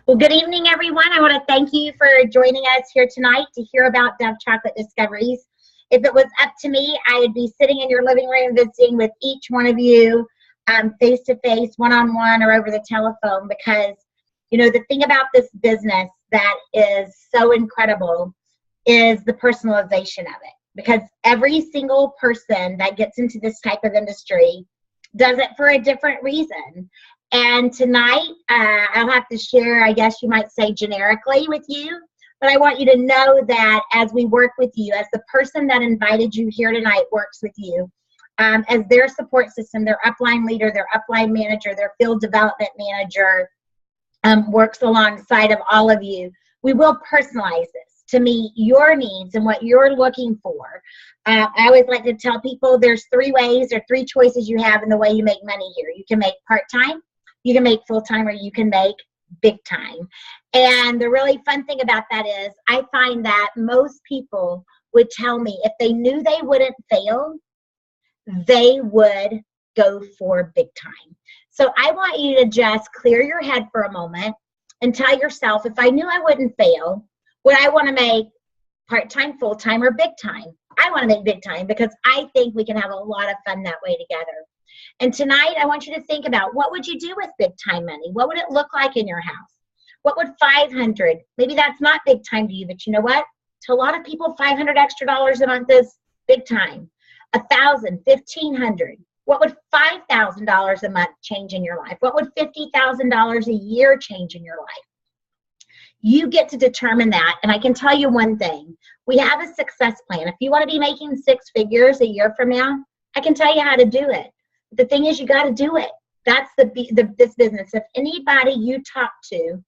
Well, good evening, everyone. I want to thank you for joining us here tonight to hear about Dove Chocolate Discoveries. If it was up to me, I would be sitting in your living room visiting with each one of you face-to-face, one-on-one, or over the telephone, because, you know, the thing about this business that is so incredible is the personalization of it. Because every single person that gets into this type of industry does it for a different reason. And tonight, I'll have to share, I guess you might say, generically with you. But I want you to know that as we work with you, as the person that invited you here tonight works with you, as their support system, their upline leader, their upline manager, their field development manager works alongside of all of you, we will personalize this to meet your needs and what you're looking for. I always like to tell people there's three ways or three choices you have in the way you make money here. You can make part-time, you can make full-time, or you can make big time. And the really fun thing about that is I find that most people would tell me if they knew they wouldn't fail, they would go for big time. So I want you to just clear your head for a moment and tell yourself, if I knew I wouldn't fail, would I want to make part-time, full-time, or big time? I want to make big time because I think we can have a lot of fun that way together. And tonight, I want you to think about, what would you do with big time money? What would it look like in your house? What would 500, maybe that's not big time to you, but you know what? To a lot of people, 500 extra dollars a month is big time. 1,000, 1,500. What would $5,000 a month change in your life? What would $50,000 a year change in your life? You get to determine that. And I can tell you one thing. We have a success plan. If you want to be making six figures a year from now, I can tell you how to do it. The thing is, you got to do it. That's this business. If anybody you talk to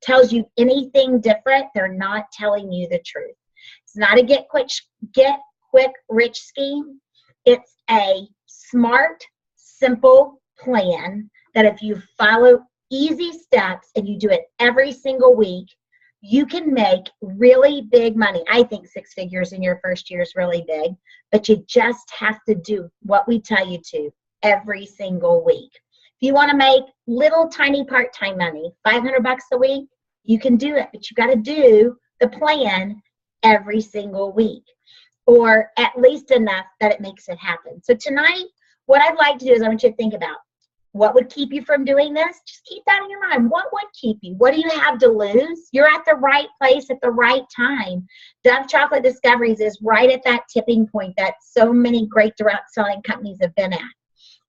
tells you anything different, they're not telling you the truth. It's not a get quick rich scheme. It's a smart, simple plan that if you follow easy steps and you do it every single week, you can make really big money. I think six figures in your first year is really big, but you just have to do what we tell you to every single week. If you want to make little tiny part-time money, $500 a week, you can do it, but you got to do the plan every single week, or at least enough that it makes it happen. So tonight, what I'd like to do is I want you to think about what would keep you from doing this. Just keep that in your mind. What would keep you? What do you have to lose? You're at the right place at the right time. Dove Chocolate Discoveries is right at that tipping point that so many great direct selling companies have been at.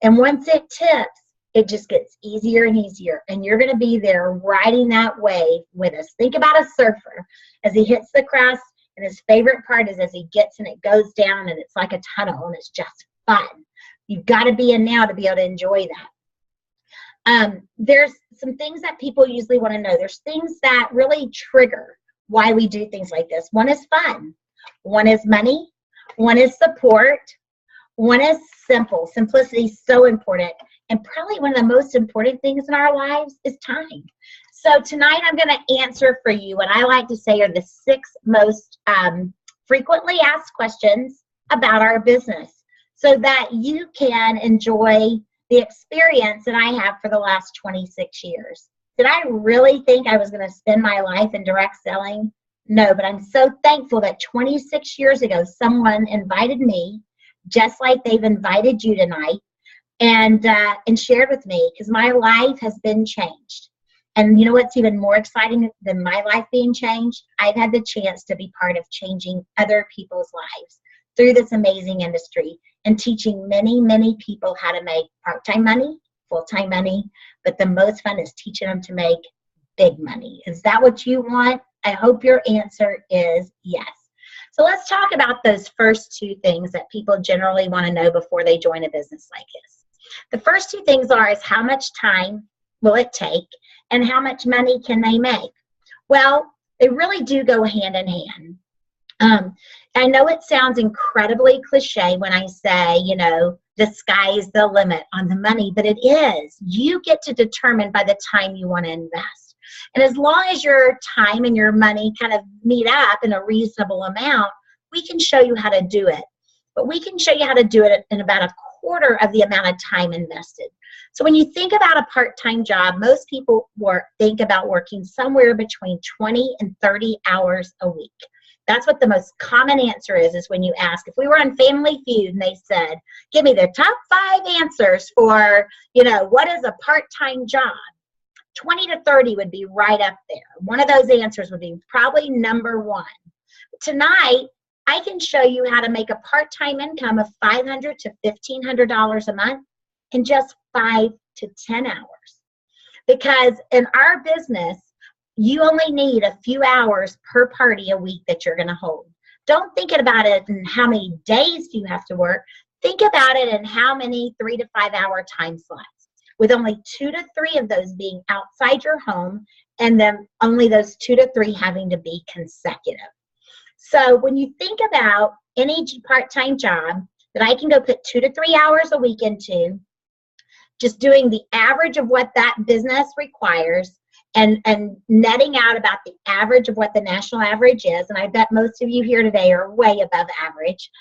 And once it tips, it just gets easier and easier. And you're going to be there riding that wave with us. Think about a surfer as he hits the crest, and his favorite part is as he gets and it goes down and it's like a tunnel and it's just fun. You've got to be in now to be able to enjoy that. There's some things that people usually want to know. There's things that really trigger why we do things like this. One is fun. One is money. One is support. One is simple. Simplicity is so important. And probably one of the most important things in our lives is time. So tonight I'm going to answer for you what I like to say are the 6 most frequently asked questions about our business so that you can enjoy the experience that I have for the last 26 years. Did I really think I was going to spend my life in direct selling? No, but I'm so thankful that 26 years ago, someone invited me, just like they've invited you tonight, and shared with me, because my life has been changed. And you know what's even more exciting than my life being changed? I've had the chance to be part of changing other people's lives through this amazing industry and teaching many, many people how to make part-time money, full-time money, but the most fun is teaching them to make big money. Is that what you want? I hope your answer is yes. So let's talk about those first 2 things that people generally want to know before they join a business like this. The first 2 things is how much time will it take and how much money can they make? Well, they really do go hand in hand. I know it sounds incredibly cliche when I say, you know, the sky is the limit on the money, but it is. You get to determine by the time you want to invest. And as long as your time and your money kind of meet up in a reasonable amount, we can show you how to do it. but we can show you how to do it in about a quarter of the amount of time invested. So when you think about a part-time job, most people think about working somewhere between 20 and 30 hours a week. That's what the most common answer is when you ask. If we were on Family Feud and they said, give me the top 5 answers for, what is a part-time job? 20 to 30 would be right up there. One of those answers would be probably number 1. Tonight, I can show you how to make a part-time income of $500 to $1,500 a month in just 5 to 10 hours. Because in our business, you only need a few hours per party a week that you're going to hold. Don't think about it in how many days do you have to work. Think about it in how many 3 to 5 hour time slots, with only 2 to 3 of those being outside your home, and then only those 2 to 3 having to be consecutive. So when you think about any part-time job that I can go put 2 to 3 hours a week into, just doing the average of what that business requires, and netting out about the average of what the national average is, and I bet most of you here today are way above average,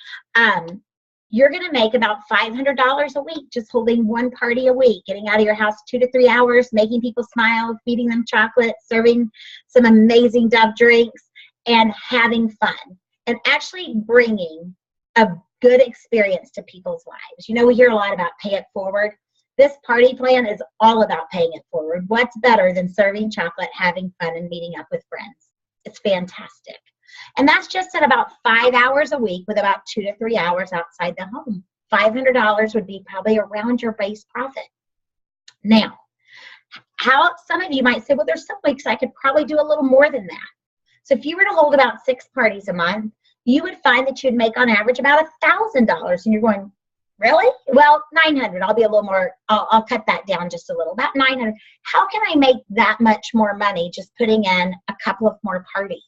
you're going to make about $500 a week just holding one party a week, getting out of your house 2 to 3 hours, making people smile, feeding them chocolate, serving some amazing Dove drinks, and having fun, and actually bringing a good experience to people's lives. We hear a lot about pay it forward. This party plan is all about paying it forward. What's better than serving chocolate, having fun, and meeting up with friends? It's fantastic. And that's just at about 5 hours a week with about 2 to 3 hours outside the home. $500 would be probably around your base profit. Now, some of you might say, well, there's some weeks I could probably do a little more than that. So if you were to hold about 6 parties a month, you would find that you'd make on average about $1,000. And you're going, really? Well, 900. I'll be a little more, I'll cut that down just a little, about 900. How can I make that much more money just putting in a couple of more parties?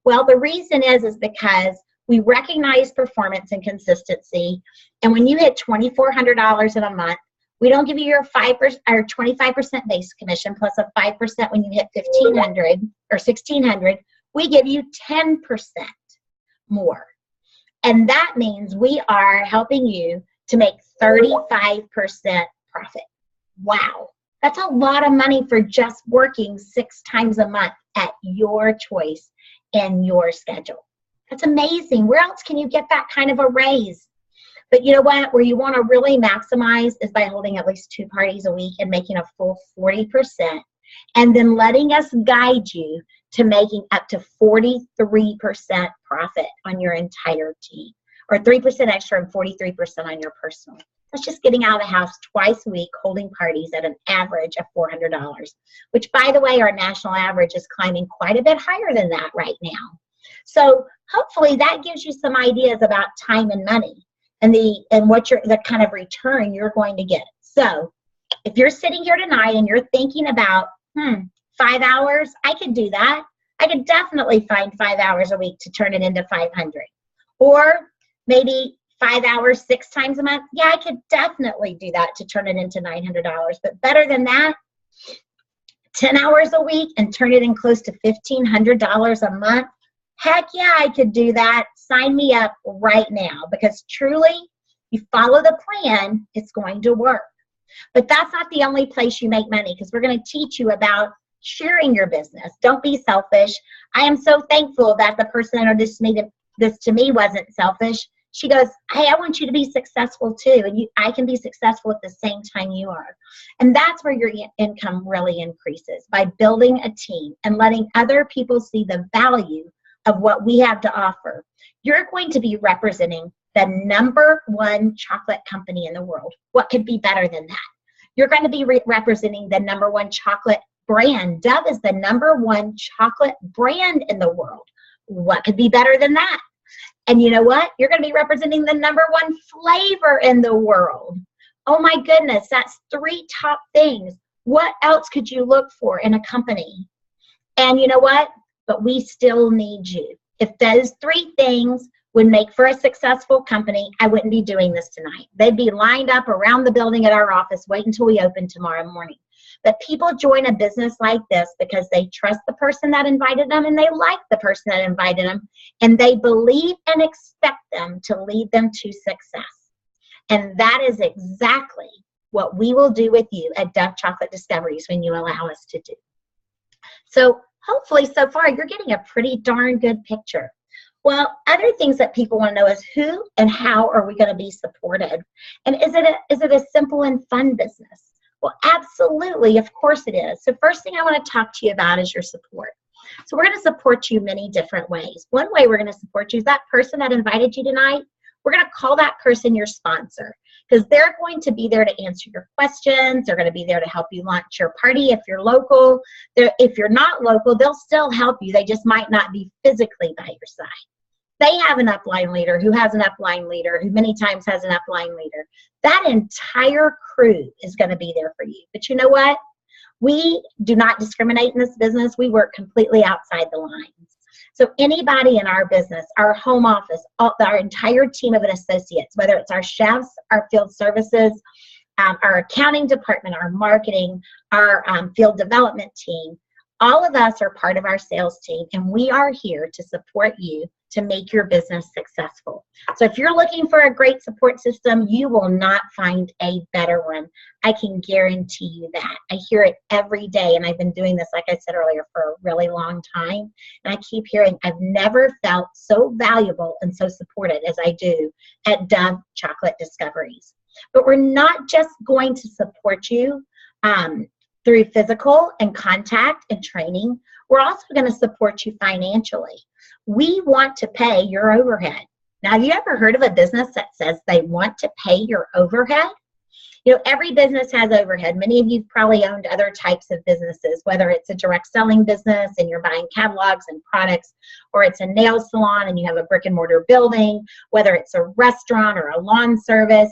Well, the reason is because we recognize performance and consistency. And when you hit $2,400 in a month, we don't give you your 5% or 25% base commission plus a 5% when you hit $1,500 or $1,600. We give you 10% more. And that means we are helping you to make 35% profit. Wow. That's a lot of money for just working 6 times a month at your choice and your schedule. That's amazing. Where else can you get that kind of a raise? But you know what? Where you want to really maximize is by holding at least 2 parties a week and making a full 40%, and then letting us guide you to making up to 43% profit on your entire team, or 3% extra and 43% on your personal. That's just getting out of the house twice a week, holding parties at an average of $400, which, by the way, our national average is climbing quite a bit higher than that right now. So hopefully that gives you some ideas about time and money and the kind of return you're going to get. So if you're sitting here tonight and you're thinking about, 5 hours, I could do that. I could definitely find 5 hours a week to turn it into 500. Or maybe 5 hours 6 times a month. Yeah, I could definitely do that to turn it into $900. But better than that, 10 hours a week and turn it in close to $1,500 a month. Heck yeah, I could do that. Sign me up right now, because truly, you follow the plan, it's going to work. But that's not the only place you make money, because we're going to teach you about sharing your business. Don't be selfish. I am so thankful that the person that introduced this to me wasn't selfish. She goes, hey, I want you to be successful too, and I can be successful at the same time you are. And that's where your income really increases, by building a team and letting other people see the value of what we have to offer. You're going to be representing the #1 chocolate company in the world. What could be better than that? You're going to be representing the #1 chocolate brand. Dove is the #1 chocolate brand in the world. What could be better than that? And you know what? You're going to be representing the #1 flavor in the world. Oh my goodness, that's 3 top things. What else could you look for in a company? And you know what? But we still need you. If those 3 things would make for a successful company, I wouldn't be doing this tonight. They'd be lined up around the building at our office waiting until we open tomorrow morning. But people join a business like this because they trust the person that invited them and they like the person that invited them, and they believe and expect them to lead them to success. And that is exactly what we will do with you at Dove Chocolate Discoveries when you allow us to do. So hopefully so far you're getting a pretty darn good picture. Well, other things that people want to know is who and how are we going to be supported? And is it a simple and fun business? Well, absolutely, of course it is. So first thing I want to talk to you about is your support. So we're going to support you many different ways. One way we're going to support you is that person that invited you tonight. We're going to call that person your sponsor because they're going to be there to answer your questions. They're going to be there to help you launch your party if you're local. If you're not local, they'll still help you. They just might not be physically by your side. They have an upline leader who has an upline leader who many times has an upline leader. That entire crew is going to be there for you. But you know what? We do not discriminate in this business. We work completely outside the lines. So anybody in our business, our home office, our entire team of associates, whether it's our chefs, our field services, our accounting department, our marketing, our field development team, all of us are part of our sales team, and we are here to support you to make your business successful. So if you're looking for a great support system, you will not find a better one. I can guarantee you that. I hear it every day, and I've been doing this, like I said earlier, for a really long time. And I keep hearing, I've never felt so valuable and so supported as I do at Dove Chocolate Discoveries. But we're not just going to support you through physical and contact and training. We're also going to support you financially. We want to pay your overhead. Now, have you ever heard of a business that says they want to pay your overhead? You know, every business has overhead. Many of you have probably owned other types of businesses, whether it's a direct selling business and you're buying catalogs and products, or it's a nail salon and you have a brick and mortar building, whether it's a restaurant or a lawn service.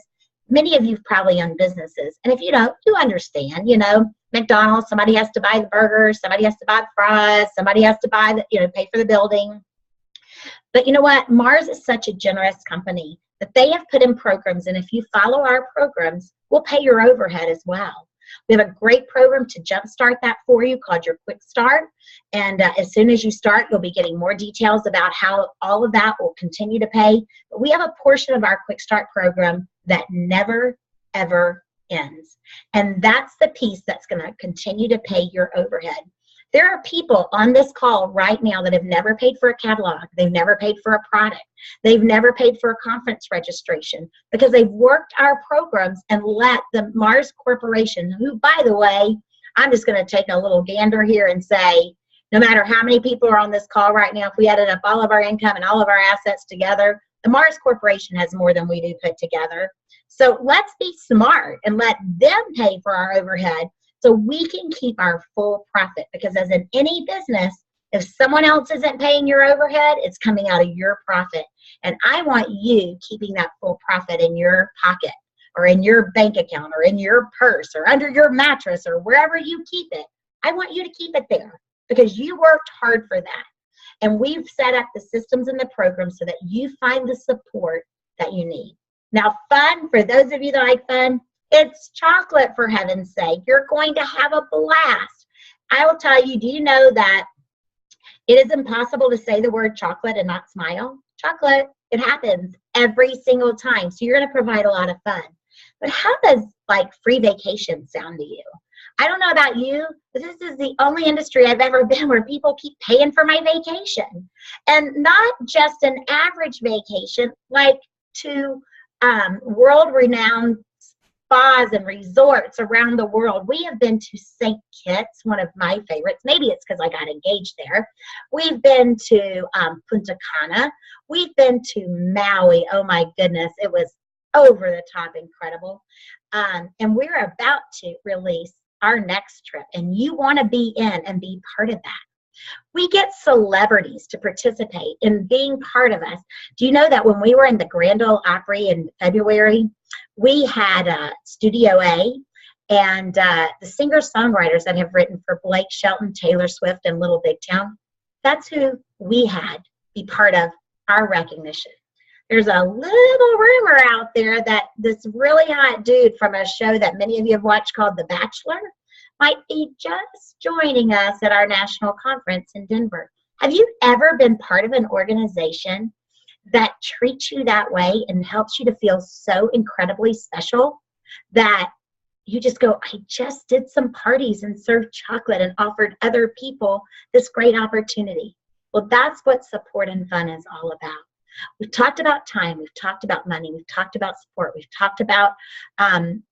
Many of you have probably owned businesses. And if you don't, you understand, you know, McDonald's, somebody has to buy the burgers, somebody has to buy the fries, somebody has to buy the, pay for the building. But you know what? Mars is such a generous company that they have put in programs, and if you follow our programs, we'll pay your overhead as well. We have a great program to jumpstart that for you called your Quick Start. And as soon as you start, you'll be getting more details about how all of that will continue to pay. But we have a portion of our Quick Start program that never, ever ends. And that's the piece that's going to continue to pay your overhead. There are people on this call right now that have never paid for a catalog. They've never paid for a product. They've never paid for a conference registration because they've worked our programs and let the Mars Corporation, who, by the way, I'm just going to take a little gander here and say, no matter how many people are on this call right now, if we added up all of our income and all of our assets together, the Mars Corporation has more than we do put together. So let's be smart and let them pay for our overhead so we can keep our full profit, because as in any business, if someone else isn't paying your overhead, it's coming out of your profit. And I want you keeping that full profit in your pocket or in your bank account or in your purse or under your mattress or wherever you keep it. I want you to keep it there because you worked hard for that. And we've set up the systems and the programs so that you find the support that you need. Now, fun, for those of you that like fun, it's chocolate, for heaven's sake. You're going to have a blast. I will tell you, do you know that it is impossible to say the word chocolate and not smile? Chocolate, it happens every single time. So you're going to provide a lot of fun. But how does like free vacation sound to you? I don't know about you, but this is the only industry I've ever been where people keep paying for my vacation. And not just an average vacation, like to world-renowned spas and resorts around the world. We have been to St. Kitts, one of my favorites. Maybe it's because I got engaged there. We've been to Punta Cana. We've been to Maui. Oh my goodness, it was over the top incredible. And we're about to release our next trip, and you want to be in and be part of that. We get celebrities to participate in being part of us. Do you know that when we were in the Grand Ole Opry in February, we had Studio A and the singer-songwriters that have written for Blake Shelton, Taylor Swift, and Little Big Town? That's who we had be part of our recognition. There's a little rumor out there that this really hot dude from a show that many of you have watched called The Bachelor, might be just joining us at our national conference in Denver. Have you ever been part of an organization that treats you that way and helps you to feel so incredibly special that you just go, I just did some parties and served chocolate and offered other people this great opportunity? Well, that's what support and fun is all about. We've talked about time. We've talked about money. We've talked about support. We've talked about fun.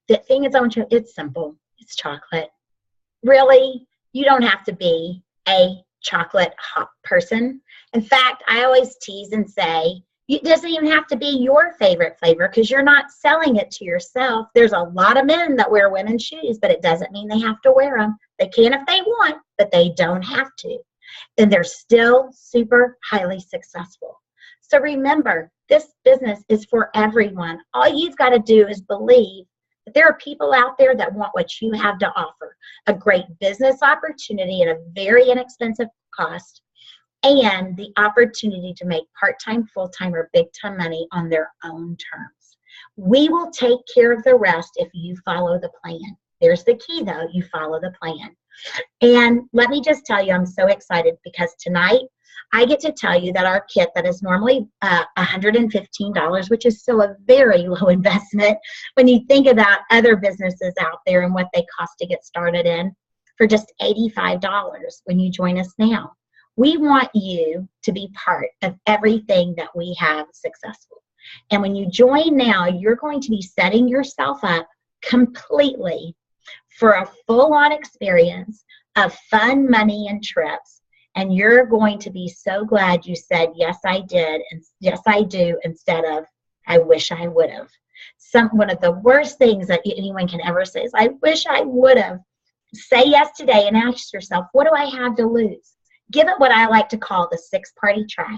The thing is, it's simple. It's chocolate. Really, you don't have to be a chocolate hop person. In fact, I always tease and say, it doesn't even have to be your favorite flavor because you're not selling it to yourself. There's a lot of men that wear women's shoes, but it doesn't mean they have to wear them. They can if they want, but they don't have to. And they're still super highly successful. So remember, this business is for everyone. All you've got to do is believe that there are people out there that want what you have to offer. A great business opportunity at a very inexpensive cost, and the opportunity to make part-time, full-time, or big-time money on their own terms. We will take care of the rest if you follow the plan. There's the key, though. You follow the plan. And let me just tell you, I'm so excited because tonight I get to tell you that our kit that is normally $115, which is still a very low investment when you think about other businesses out there and what they cost to get started in, for just $85 when you join us now. We want you to be part of everything that we have successful. And when you join now, you're going to be setting yourself up completely for a full-on experience of fun, money, and trips. And you're going to be so glad you said, yes, I did, and yes, I do, instead of, I wish I would have. One of the worst things that anyone can ever say is, I wish I would have. Say yes today and ask yourself, what do I have to lose? Give it what I like to call the 6-party try.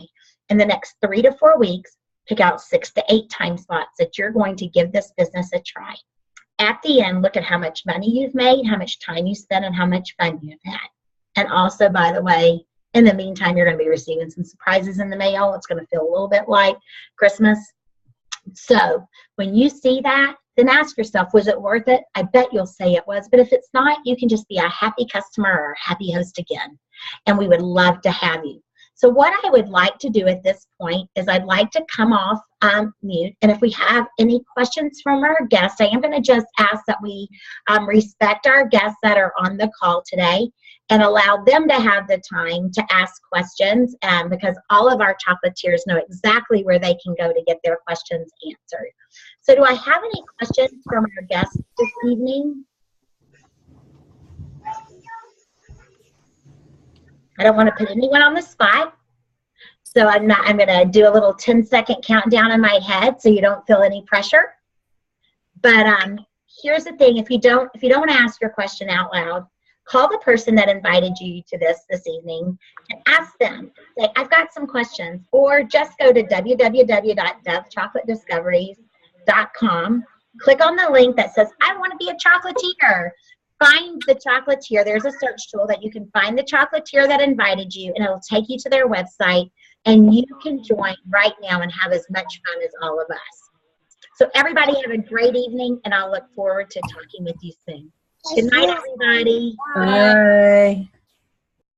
In the next 3 to 4 weeks, pick out 6 to 8 time slots that you're going to give this business a try. At the end, look at how much money you've made, how much time you spent, and how much fun you've had. And also, by the way, in the meantime, you're going to be receiving some surprises in the mail. It's going to feel a little bit like Christmas. So when you see that, then ask yourself, was it worth it? I bet you'll say it was. But if it's not, you can just be a happy customer or a happy host again. And we would love to have you. So what I would like to do at this point is I'd like to come off mute. And if we have any questions from our guests, I am going to just ask that we respect our guests that are on the call today and allow them to have the time to ask questions, because all of our chocolatiers know exactly where they can go to get their questions answered. So do I have any questions from our guests this evening? I don't want to put anyone on the spot. So I'm going to do a little 10-second countdown in my head so you don't feel any pressure. But here's the thing, if you don't want to ask your question out loud, call the person that invited you to this evening and ask them. Say, I've got some questions. Or just go to www.dovechocolategdiscoveries.com. Click on the link that says, I want to be a chocolatier. Find the chocolatier. There's a search tool that you can find the chocolatier that invited you, and it'll take you to their website, and you can join right now and have as much fun as all of us. So everybody have a great evening, and I'll look forward to talking with you soon. Good night, everybody. Bye.